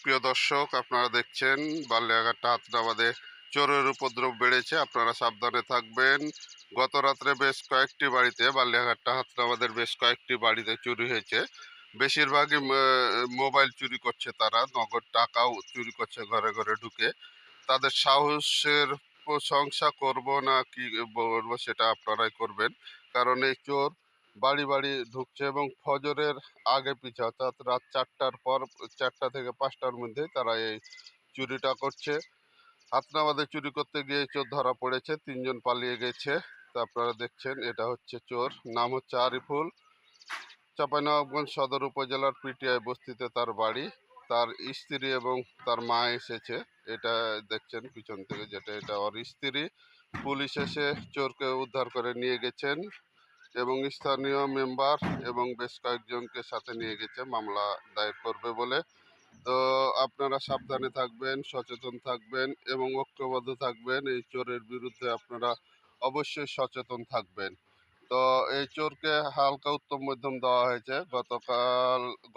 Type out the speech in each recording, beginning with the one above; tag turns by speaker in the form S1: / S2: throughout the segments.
S1: প্রিয় দর্শক, আপনারা দেখছেন বালিয়াঘাটটা হাতনাবাদে চোরের উপদ্রব বেড়েছে। আপনারা সাবধানে থাকবেন। গত রাত্রে বেশ কয়েকটি বাড়িতে বালিয়াঘাটটা হাতনাবাদের বেশ কয়েকটি বাড়িতে চুরি হয়েছে। বেশিরভাগই মোবাইল চুরি করছে, তারা নগদ টাকাও চুরি করছে ঘরে ঘরে ঢুকে। তাদের সাহসের প্রশংসা করব না কি বলবো সেটা আপনারাই করবেন। কারণ এই চোর বাড়ি বাড়ি ঢুকছে এবং ফজরের আগে পিছে অর্থাৎ রাত ৪টার পর ৪টা থেকে ৫টার মধ্যে তারা এই চুরিটা করছে। হাতনাবাদে চুরি করতে গিয়ে চোর ধরা পড়েছে, ৩ জন পালিয়ে গেছে। তা আপনারা দেখছেন, এটা হচ্ছে চোর, নাম হচ্ছে আরিফুল। চাঁপাইনবাবগঞ্জ সদর উপজেলার পিটিআই বস্তিতে তার বাড়ি। তার স্ত্রী এবং তার মা এসেছে। এটা দেখছেন পিছন থেকে, যেটা এটা ওর স্ত্রী। পুলিশ এসে চোরকে উদ্ধার করে নিয়ে গেছেন এবং স্থানীয় মেম্বার এবং বেশ কয়েকজনকে সাথে নিয়ে গেছে মামলা দায়ের করবে বলে। তো আপনারা সাবধানে থাকবেন, সচেতন থাকবেন এবং ঐক্যবদ্ধ থাকবেন। এই চোরের বিরুদ্ধে আপনারা অবশ্যই সচেতন থাকবেন। তো এই চোরকে হালকা উত্তম মধ্যম দেওয়া হয়েছে।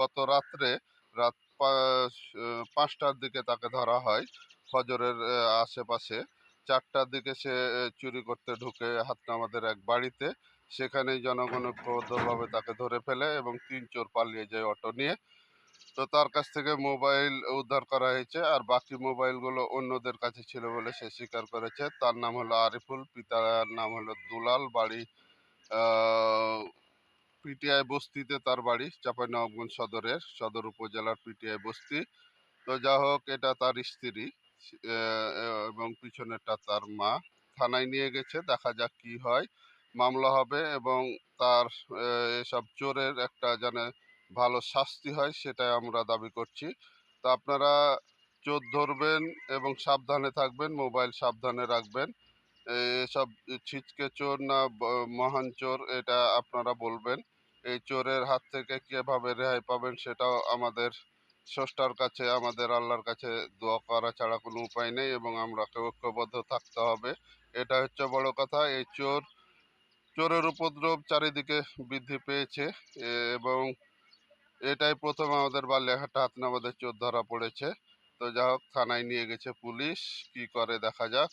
S1: গত রাত্রে রাত ৫টার দিকে তাকে ধরা হয় ফজরের আশেপাশে। ৪টার দিকে সে চুরি করতে ঢুকে হাতনামাদের এক বাড়িতে। সেখানেই জনগণ ঐক্যবদ্ধভাবে তাকে ধরে ফেলে এবং ৩ চোর পালিয়ে যায় অটো নিয়ে। তো তার কাছ থেকে মোবাইল উদ্ধার করা হয়েছে, আর বাকি মোবাইলগুলো অন্যদের কাছে ছিল বলে সে স্বীকার করেছে। তার নাম হলো আরিফুল, পিতার নাম হলো দুলাল, বাড়ি পিটিআই বস্তিতে তার বাড়ি, চাঁপাইনবাবগঞ্জ সদর উপজেলার পিটিআই বস্তি। তো যা হোক, এটা তার স্ত্রী এবং পিছনেরটা তার মা। থানায় নিয়ে গেছে, দেখা যাক কি হয়। মামলা হবে এবং তার এসব চোরের একটা যেন ভালো শাস্তি হয় সেটাই আমরা দাবি করছি। তো আপনারা চোর ধরবেন এবং সাবধানে থাকবেন, মোবাইল সাবধানে রাখবেন। এসব ছিচকে চোর না মহান চোর, এটা আপনারা বলবেন। এই চোরের হাত থেকে কিভাবে রেহাই পাবেন সেটাও আমাদের স্রষ্টার কাছে, আমাদের আল্লাহর কাছে দোয়া করা ছাড়া কোনো উপায় নেই এবং আমরা ঐক্যবদ্ধ থাকতে হবে। এটা হচ্ছে বড় কথা। এই চোরের উপদ্রব চারিদিকে বৃদ্ধি পেয়েছে এবং এটাই প্রথম আমাদের বালিয়াঘাটে হাতনাবাদে চোর ধরা পড়েছে। তো যা হোক, থানায় নিয়ে গেছে পুলিশ, কি করে দেখা যাক।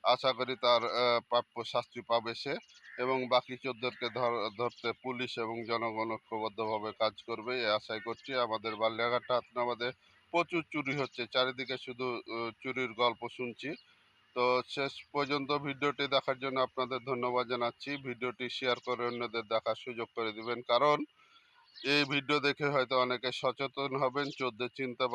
S1: আশা করি তার প্রাপ্য শাস্তি পাবে সে এবং বাকি চোরদেরকে ধরতে পুলিশ এবং জনগণ ঐক্যবদ্ধভাবে কাজ করবে এই আশাই করছি। আমাদের বালিয়াঘাট হাতনাবাদে প্রচুর চুরি হচ্ছে, চারিদিকে শুধু চুরির গল্প শুনছি। তো শেষ পর্যন্ত ভিডিওটি দেখার জন্য আপনাদের ধন্যবাদ জানাচ্ছি। ভিডিওটি শেয়ার করে অন্যদের দেখার সুযোগ করে দিবেন, কারণ এই ভিডিও দেখে হয়তো অনেকে সচেতন হবেন, চোরদের চিনতে